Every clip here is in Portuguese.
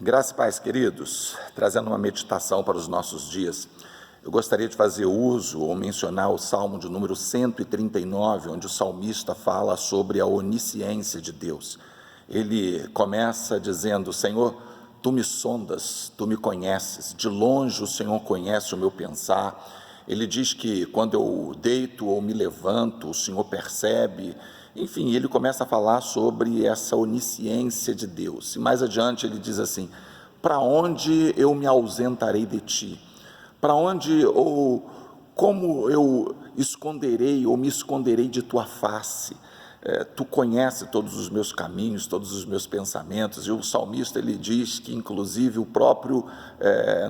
Graça e paz, queridos, trazendo uma meditação para os nossos dias, eu gostaria de fazer uso ou mencionar o Salmo de número 139, onde o salmista fala sobre a onisciência de Deus. Ele começa dizendo: Senhor, Tu me sondas, Tu me conheces, de longe o Senhor conhece o meu pensar. Ele diz que quando eu deito ou me levanto, o Senhor percebe. Enfim, ele começa a falar sobre essa onisciência de Deus. E mais adiante ele diz assim: para onde eu me ausentarei de ti? Para onde ou como eu esconderei ou me esconderei de tua face? Tu conheces todos os meus caminhos, todos os meus pensamentos. E o salmista ele diz que inclusive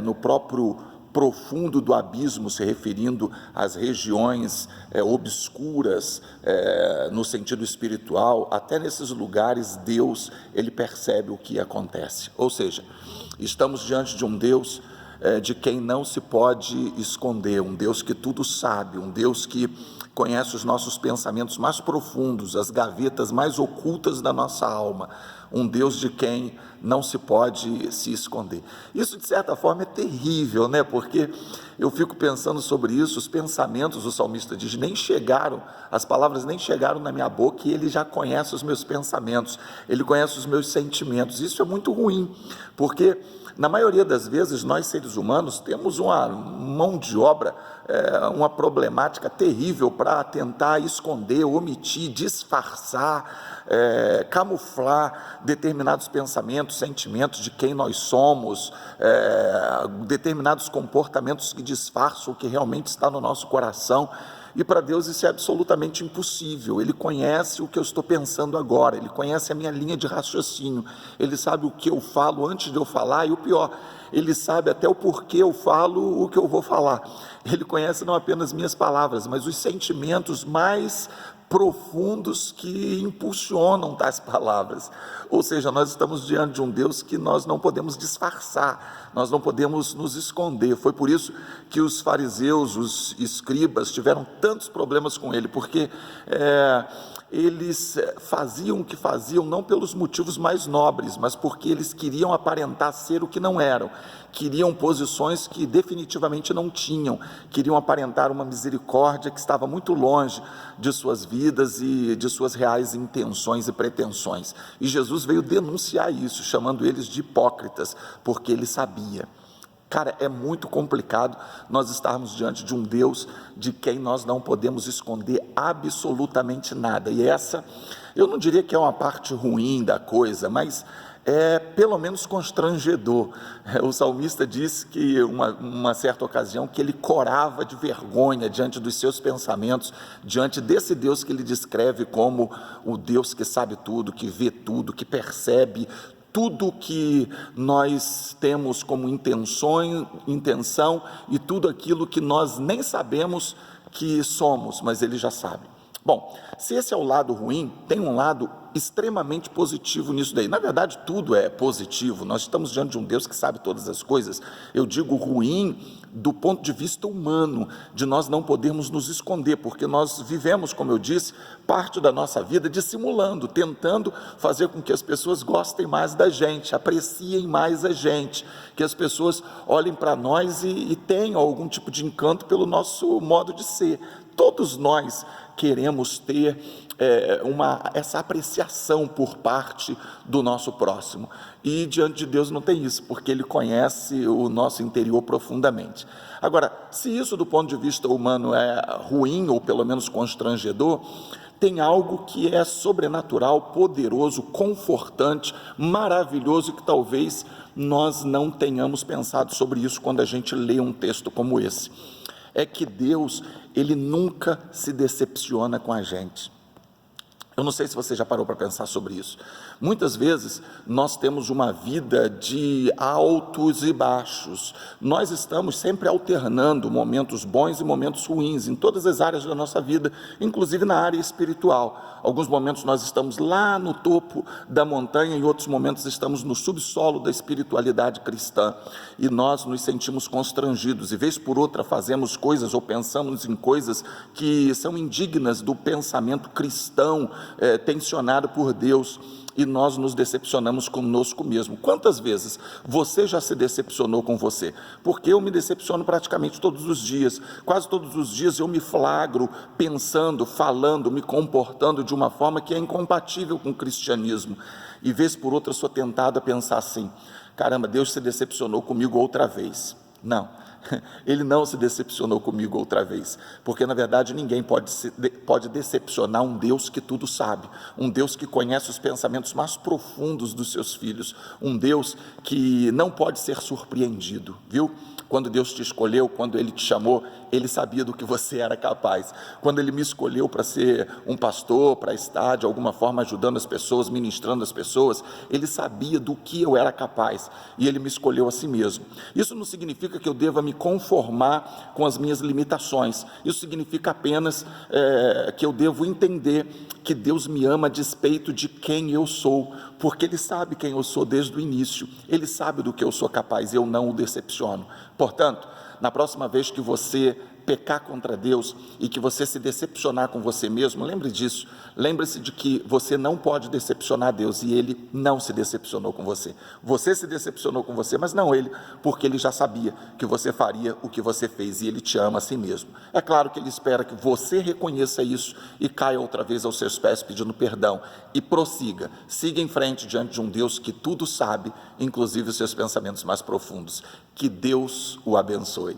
no próprio profundo do abismo, se referindo às regiões obscuras, no sentido espiritual, até nesses lugares Deus ele percebe o que acontece. Ou seja, estamos diante de um Deus de quem não se pode esconder, um Deus que tudo sabe, um Deus que conhece os nossos pensamentos mais profundos, as gavetas mais ocultas da nossa alma, um Deus de quem não se pode se esconder. Isso, de certa forma, é terrível, né? Porque eu fico pensando sobre isso, os pensamentos, o salmista diz, as palavras nem chegaram na minha boca e ele já conhece os meus pensamentos, ele conhece os meus sentimentos. Isso é muito ruim, porque na maioria das vezes nós seres humanos temos uma mão de obra, uma problemática terrível para tentar esconder, omitir, disfarçar, camuflar determinados pensamentos, sentimentos de quem nós somos, determinados comportamentos que disfarçam o que realmente está no nosso coração. E para Deus isso é absolutamente impossível. Ele conhece o que eu estou pensando agora, Ele conhece a minha linha de raciocínio, Ele sabe o que eu falo antes de eu falar, e o pior, Ele sabe até o porquê eu falo o que eu vou falar. Ele conhece não apenas minhas palavras, mas os sentimentos mais profundos que impulsionam tais palavras. Ou seja, nós estamos diante de um Deus que nós não podemos disfarçar, nós não podemos nos esconder. Foi por isso que os fariseus, os escribas tiveram tantos problemas com ele, porque eles faziam o que faziam não pelos motivos mais nobres, mas porque eles queriam aparentar ser o que não eram, queriam posições que definitivamente não tinham, queriam aparentar uma misericórdia que estava muito longe de suas vidas e de suas reais intenções e pretensões. E Jesus veio denunciar isso, chamando eles de hipócritas, porque ele sabia. Cara, é muito complicado nós estarmos diante de um Deus de quem nós não podemos esconder absolutamente nada. E essa, eu não diria que é uma parte ruim da coisa, mas é pelo menos constrangedor. O salmista diz que uma certa ocasião que ele corava de vergonha diante dos seus pensamentos, diante desse Deus que ele descreve como o Deus que sabe tudo, que vê tudo, que percebe tudo que nós temos como intenção e tudo aquilo que nós nem sabemos que somos, mas Ele já sabe. Bom, se esse é o lado ruim, tem um lado extremamente positivo nisso daí. Na verdade, tudo é positivo. Nós estamos diante de um Deus que sabe todas as coisas. Eu digo ruim do ponto de vista humano, de nós não podermos nos esconder, porque nós vivemos, como eu disse, parte da nossa vida dissimulando, tentando fazer com que as pessoas gostem mais da gente, apreciem mais a gente, que as pessoas olhem para nós e tenham algum tipo de encanto pelo nosso modo de ser. Todos nós queremos ter essa apreciação por parte do nosso próximo, e diante de Deus não tem isso, porque Ele conhece o nosso interior profundamente. Agora, se isso do ponto de vista humano é ruim, ou pelo menos constrangedor, tem algo que é sobrenatural, poderoso, confortante, maravilhoso, que talvez nós não tenhamos pensado sobre isso quando a gente lê um texto como esse. É que Deus, Ele nunca se decepciona com a gente. Eu não sei se você já parou para pensar sobre isso. Muitas vezes nós temos uma vida de altos e baixos. Nós estamos sempre alternando momentos bons e momentos ruins em todas as áreas da nossa vida, inclusive na área espiritual. Alguns momentos nós estamos lá no topo da montanha, em outros momentos estamos no subsolo da espiritualidade cristã, e nós nos sentimos constrangidos, e vez por outra fazemos coisas ou pensamos em coisas que são indignas do pensamento cristão, tensionado por Deus. e nós nos decepcionamos conosco mesmo. Quantas vezes você já se decepcionou com você? Porque eu me decepciono praticamente todos os dias. Quase todos os dias eu me flagro pensando, falando, me comportando de uma forma que é incompatível com o cristianismo. E vez por outra eu sou tentado a pensar assim: caramba, Deus se decepcionou comigo outra vez. Não, Ele não se decepcionou comigo outra vez, porque na verdade ninguém pode decepcionar um Deus que tudo sabe, um Deus que conhece os pensamentos mais profundos dos seus filhos, um Deus que não pode ser surpreendido, viu? Quando Deus te escolheu, quando Ele te chamou, Ele sabia do que você era capaz. Quando Ele me escolheu para ser um pastor, para estar de alguma forma ajudando as pessoas, ministrando as pessoas, Ele sabia do que eu era capaz, e Ele me escolheu a si mesmo. Isso não significa que eu deva me conformar com as minhas limitações, isso significa apenas que eu devo entender que Deus me ama a despeito de quem eu sou, porque Ele sabe quem eu sou desde o início, Ele sabe do que eu sou capaz, eu não o decepciono. Portanto, na próxima vez que você pecar contra Deus e que você se decepcionar com você mesmo, lembre disso, lembre-se de que você não pode decepcionar Deus, e Ele não se decepcionou com você. Você se decepcionou com você, mas não Ele, porque Ele já sabia que você faria o que você fez, e Ele te ama a si mesmo. É claro que Ele espera que você reconheça isso e caia outra vez aos seus pés pedindo perdão, e prossiga, siga em frente diante de um Deus que tudo sabe, inclusive os seus pensamentos mais profundos. Que Deus o abençoe.